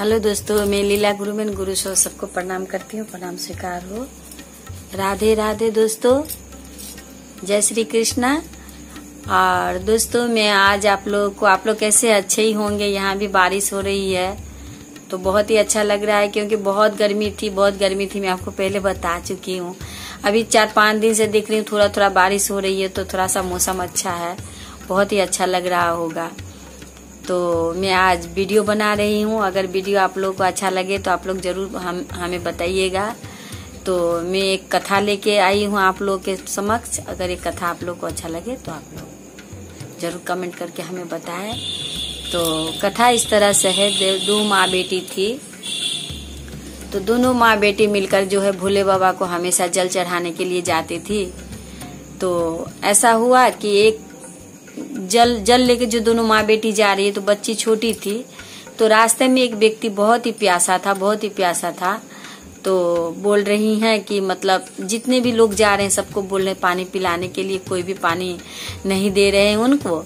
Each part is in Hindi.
हेलो दोस्तों, मैं लीला गुरुमेन गुरु सो सबको प्रणाम करती हूँ। प्रणाम स्वीकार हो। राधे राधे दोस्तों, जय श्री कृष्णा। और दोस्तों, मैं आज आप लोग कैसे अच्छे ही होंगे। यहाँ भी बारिश हो रही है तो बहुत ही अच्छा लग रहा है, क्योंकि बहुत गर्मी थी। मैं आपको पहले बता चुकी हूँ। अभी 4-5 दिन से देख रही हूँ थोड़ा थोड़ा बारिश हो रही है, तो थोड़ा सा मौसम अच्छा है, बहुत ही अच्छा लग रहा होगा। तो मैं आज वीडियो बना रही हूँ। अगर वीडियो आप लोग को अच्छा लगे तो आप लोग जरूर हमें बताइएगा। तो मैं एक कथा लेके आई हूँ आप लोग के समक्ष। अगर एक कथा आप लोग को अच्छा लगे तो आप लोग जरूर कमेंट करके हमें बताएं। तो कथा इस तरह से है। दो माँ बेटी थी, तो दोनों माँ बेटी मिलकर जो है भोले बाबा को हमेशा जल चढ़ाने के लिए जाती थी। तो ऐसा हुआ कि एक जल लेके जो दोनों माँ बेटी जा रही है, तो बच्ची छोटी थी। तो रास्ते में एक व्यक्ति बहुत ही प्यासा था। तो बोल रही हैं कि मतलब जितने भी लोग जा रहे हैं सबको बोल रहे पानी पिलाने के लिए, कोई भी पानी नहीं दे रहे हैं उनको।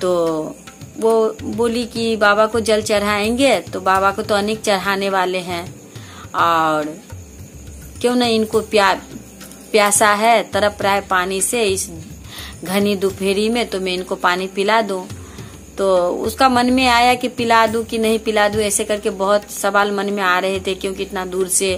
तो वो बोली कि बाबा को जल चढ़ाएंगे, तो बाबा को तो अनेक चढ़ाने वाले हैं, और क्यों न इनको प्यासा है, तड़प रहा है पानी से इस घनी दोपहरी में, तो मैं इनको पानी पिला दूं। तो उसका मन में आया कि पिला दूं कि नहीं पिला दूं, ऐसे करके बहुत सवाल मन में आ रहे थे, क्योंकि इतना दूर से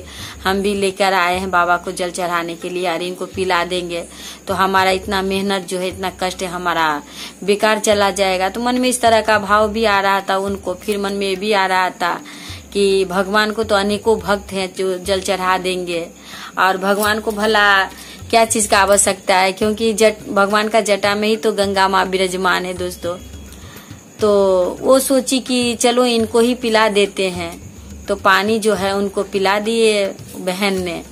हम भी लेकर आए हैं बाबा को जल चढ़ाने के लिए, और इनको पिला देंगे तो हमारा इतना मेहनत जो है, इतना कष्ट है, हमारा बेकार चला जाएगा। तो मन में इस तरह का भाव भी आ रहा था उनको। फिर मन में भी आ रहा था कि भगवान को तो अनेकों भक्त हैं जो जल चढ़ा देंगे, और भगवान को भला क्या चीज का आवश्यकता है, क्योंकि भगवान का जटा में ही तो गंगा माँ विराजमान है दोस्तों। तो वो सोची कि चलो इनको ही पिला देते हैं। तो पानी जो है उनको पिला दिए बहन ने।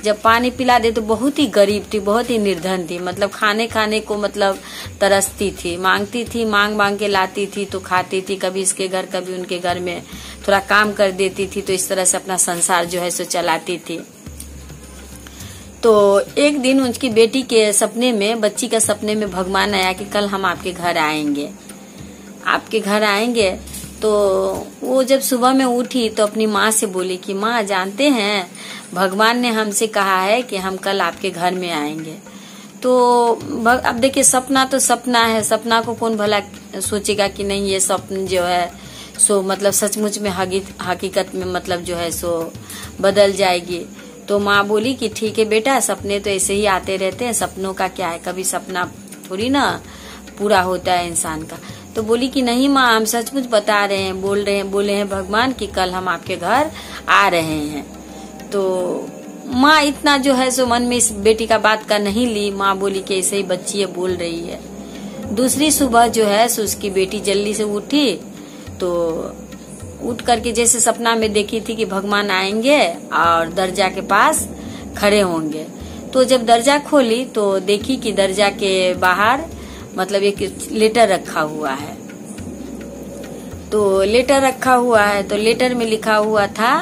जब पानी पिला दे तो बहुत ही गरीब थी, बहुत ही निर्धन थी, मतलब खाने को मतलब तरसती थी, मांगती थी, मांग के लाती थी तो खाती थी, कभी इसके घर कभी उनके घर में थोड़ा काम कर देती थी। तो इस तरह से अपना संसार जो है सो चलाती थी। तो एक दिन उनकी बेटी के सपने में, बच्ची का सपने में भगवान आया कि कल हम आपके घर आएंगे। तो वो जब सुबह में उठी तो अपनी माँ से बोली कि माँ, जानते हैं भगवान ने हमसे कहा है कि हम कल आपके घर में आएंगे। तो अब देखिए, सपना तो सपना है, सपना को कौन भला सोचेगा कि नहीं ये सपन जो है सो मतलब सचमुच में हकीकत में मतलब जो है सो बदल जाएगी। तो माँ बोली कि ठीक है बेटा, सपने तो ऐसे ही आते रहते हैं, सपनों का क्या है, कभी सपना थोड़ी ना पूरा होता है इंसान का। तो बोली कि नहीं माँ, हम सचमुच बता रहे हैं, बोले हैं भगवान कि कल हम आपके घर आ रहे हैं। तो माँ इतना जो है सो मन में इस बेटी का बात का नहीं ली। माँ बोली कि ऐसे ही बच्ची है, बोल रही है। दूसरी सुबह जो है सो उसकी बेटी जल्दी से उठी, तो उठ करके जैसे सपना में देखी थी कि भगवान आएंगे और दरजा के पास खड़े होंगे। तो जब दरजा खोली तो देखी कि दरजा के बाहर मतलब एक लेटर रखा हुआ है। तो लेटर में लिखा हुआ था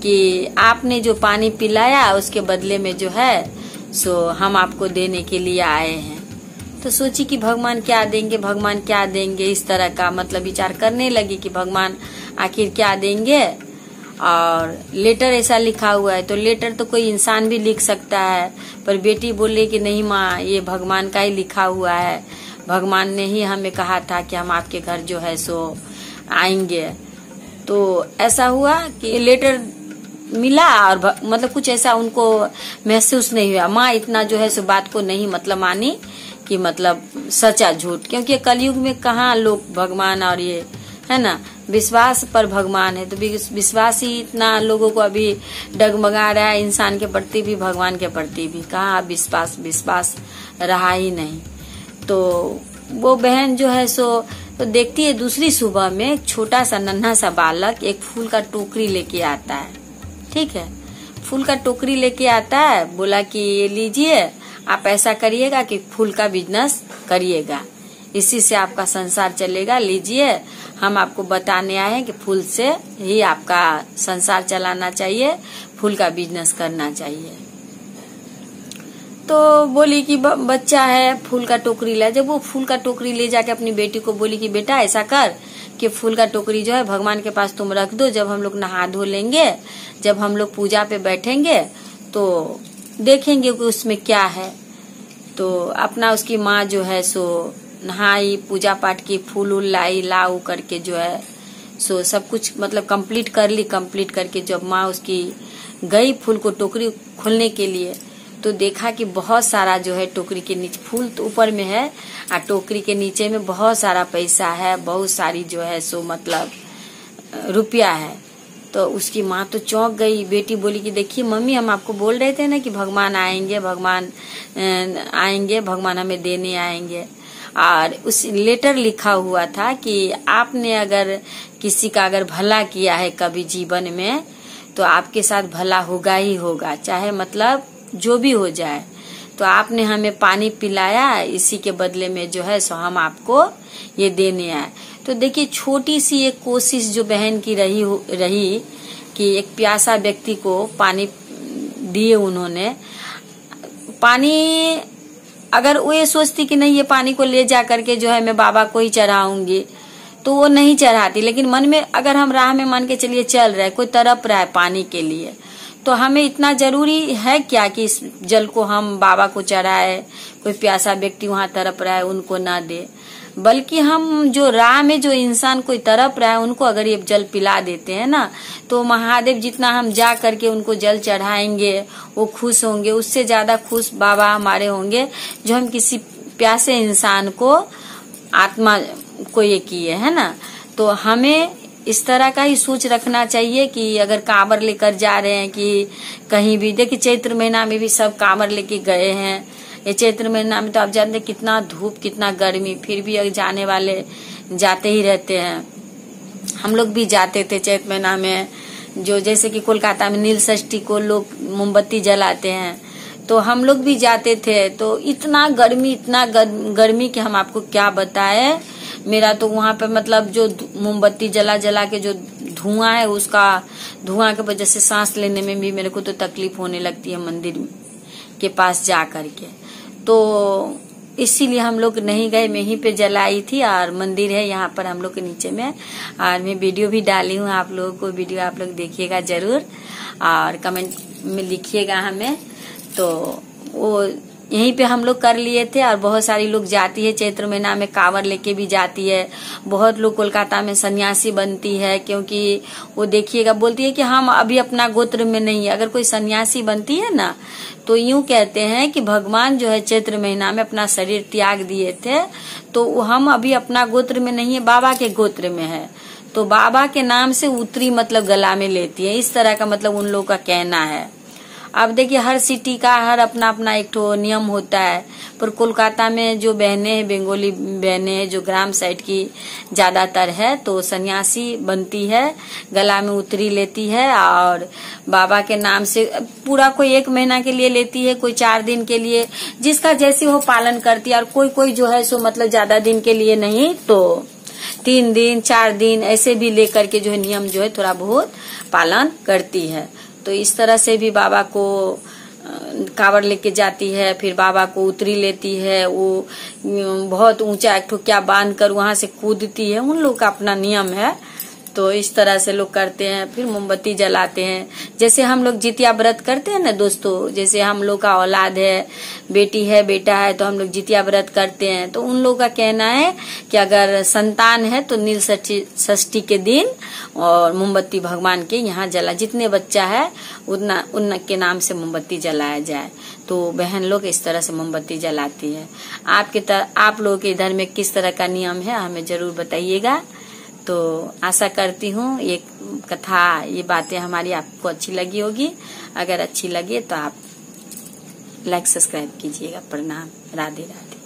कि आपने जो पानी पिलाया उसके बदले में जो है सो हम आपको देने के लिए आए हैं। तो सोची कि भगवान क्या देंगे, इस तरह का मतलब विचार करने लगी कि भगवान आखिर क्या देंगे। और लेटर ऐसा लिखा हुआ है, तो लेटर तो कोई इंसान भी लिख सकता है, पर बेटी बोले कि नहीं माँ, ये भगवान का ही लिखा हुआ है, भगवान ने ही हमें कहा था कि हम आपके घर जो है सो आएंगे। तो ऐसा हुआ कि लेटर मिला, और मतलब कुछ ऐसा उनको महसूस नहीं हुआ। माँ इतना जो है सो बात को नहीं मतलब मानी कि मतलब सच्चा झूठ, क्योंकि कलयुग में कहाँ लोग भगवान और ये है ना, विश्वास पर भगवान है। तो विश्वास ही इतना लोगों को अभी डगमगा रहा है, इंसान के प्रति भी भगवान के प्रति भी कहाँ विश्वास रहा ही नहीं। तो वो बहन जो है सो तो देखती है दूसरी सुबह में एक छोटा सा नन्हा सा बालक एक फूल का टोकरी लेके आता है। ठीक है, फूल का टोकरी लेके आता है, बोला कि ये लीजिए, आप ऐसा करिएगा कि फूल का बिजनेस करिएगा, इसी से आपका संसार चलेगा, लीजिए, हम आपको बताने आए हैं कि फूल से ही आपका संसार चलाना चाहिए, फूल का बिजनेस करना चाहिए। तो बोली कि बच्चा है, फूल का टोकरी ले। जब वो फूल का टोकरी ले जाके अपनी बेटी को बोली कि बेटा ऐसा कर के फूल का टोकरी जो है भगवान के पास तुम रख दो। जब हम लोग नहा धो लेंगे, जब हम लोग पूजा पे बैठेंगे तो देखेंगे कि उसमें क्या है। तो अपना उसकी माँ जो है सो नहाई, पूजा पाठ की, फूल उल लाई, लाऊ करके जो है सो सब कुछ मतलब कंप्लीट कर ली। कंप्लीट करके जब माँ उसकी गई फूल को टोकरी खोलने के लिए, तो देखा कि बहुत सारा जो है टोकरी के नीचे, फूल तो ऊपर में है और टोकरी के नीचे में बहुत सारा पैसा है, बहुत सारी जो है सो मतलब रुपया है। तो उसकी माँ तो चौंक गई। बेटी बोली कि देखिए मम्मी, हम आपको बोल रहे थे ना कि भगवान आएंगे, भगवान आएंगे, भगवान हमें देने आएंगे। और उस लेटर लिखा हुआ था कि आपने अगर किसी का अगर भला किया है कभी जीवन में, तो आपके साथ भला होगा ही होगा, चाहे मतलब जो भी हो जाए। तो आपने हमें पानी पिलाया, इसी के बदले में जो है सो हम आपको ये देने आए। तो देखिए छोटी सी एक कोशिश जो बहन की रही कि एक प्यासा व्यक्ति को पानी दिए उन्होंने। पानी अगर वो ये सोचती कि नहीं ये पानी को ले जा करके जो है मैं बाबा को ही चढ़ाऊंगी, तो वो नहीं चढ़ाती। लेकिन मन में अगर हम राह में मान के चलिए चल रहे, कोई तड़प रहा है पानी के लिए, तो हमें इतना जरूरी है क्या कि इस जल को हम बाबा को चढ़ाए। कोई प्यासा व्यक्ति वहां तड़प रहा है उनको ना दे, बल्कि हम जो राह में जो इंसान कोई तड़प रहा है उनको अगर ये जल पिला देते हैं ना, तो महादेव जितना हम जा करके उनको जल चढ़ाएंगे वो खुश होंगे। उससे ज्यादा खुश बाबा हमारे होंगे जो हम किसी प्यासे इंसान को आत्मा को ये किए है ना। तो हमें इस तरह का ही सोच रखना चाहिए कि अगर कांवर लेकर जा रहे हैं कि कहीं भी, देखिए चैत्र महीना में भी सब कांवर लेके गए हैं। ये चैत्र महीना में तो आप जानते हैं कितना धूप, कितना गर्मी, फिर भी अगर जाने वाले जाते ही रहते हैं। हम लोग भी जाते थे चैत्र महीना में, जो जैसे कि कोलकाता में नील षष्ठी को लोग मोमबत्ती जलाते हैं, तो हम लोग भी जाते थे। तो इतना गर्मी कि हम आपको क्या बताए। मेरा तो वहां पे मतलब जो मोमबत्ती जला जला के जो धुआं है, उसका धुआं की वजह से सांस लेने में भी मेरे को तो तकलीफ होने लगती है मंदिर के पास जा करके। तो इसीलिए हम लोग नहीं गए, मैं ही पे जलाई थी। और मंदिर है यहाँ पर हम लोग के नीचे में, और मैं वीडियो भी डाली हूँ आप लोगों को। वीडियो आप लोग देखिएगा जरूर और कमेंट में लिखिएगा हमें। तो वो यहीं पे हम लोग कर लिए थे। और बहुत सारी लोग जाती है चैत्र महीना में, कांवर लेके भी जाती है। बहुत लोग कोलकाता में सन्यासी बनती है, क्योंकि वो देखिएगा बोलती है कि हम अभी अपना गोत्र में नहीं है। अगर कोई सन्यासी बनती है ना, तो यूं कहते हैं कि भगवान जो है चैत्र महीना में अपना शरीर त्याग दिए थे, तो हम अभी अपना गोत्र में नहीं है, बाबा के गोत्र में है। तो बाबा के नाम से उतरी मतलब गला में लेती है, इस तरह का मतलब उन लोगों का कहना है। अब देखिए हर सिटी का हर अपना अपना एक ठो नियम होता है। पर कोलकाता में जो बहनें हैं, बंगाली बहनें हैं, जो ग्राम साइड की ज्यादातर है, तो सन्यासी बनती है, गला में उतरी लेती है और बाबा के नाम से पूरा कोई 1 महीना के लिए लेती है, कोई 4 दिन के लिए, जिसका जैसे वो पालन करती है। और कोई जो है सो मतलब ज्यादा दिन के लिए नहीं, तो 3 दिन 4 दिन ऐसे भी लेकर के जो है नियम जो है थोड़ा बहुत पालन करती है। तो इस तरह से भी बाबा को कांवर लेके जाती है, फिर बाबा को उतरी लेती है। वो बहुत ऊंचा एक ठो क्या बांध कर वहां से कूदती है, उन लोग का अपना नियम है। तो इस तरह से लोग करते हैं। फिर मोमबत्ती जलाते हैं, जैसे हम लोग जितिया व्रत करते हैं ना दोस्तों। जैसे हम लोग का औलाद है, बेटी है, बेटा है, तो हम लोग जितिया व्रत करते हैं। तो उन लोगों का कहना है कि अगर संतान है तो नील षष्ठी के दिन और मोमबत्ती भगवान के यहाँ जला, जितने बच्चा है उतना उनके नाम से मोमबत्ती जलाया जाए। तो बहन लोग इस तरह से मोमबत्ती जलाती है। आप लोगों के इधर में किस तरह का नियम है हमें जरूर बताइएगा। तो आशा करती हूँ ये कथा, ये बातें हमारी आपको अच्छी लगी होगी। अगर अच्छी लगे तो आप लाइक सब्सक्राइब कीजिएगा। प्रणाम, राधे राधे।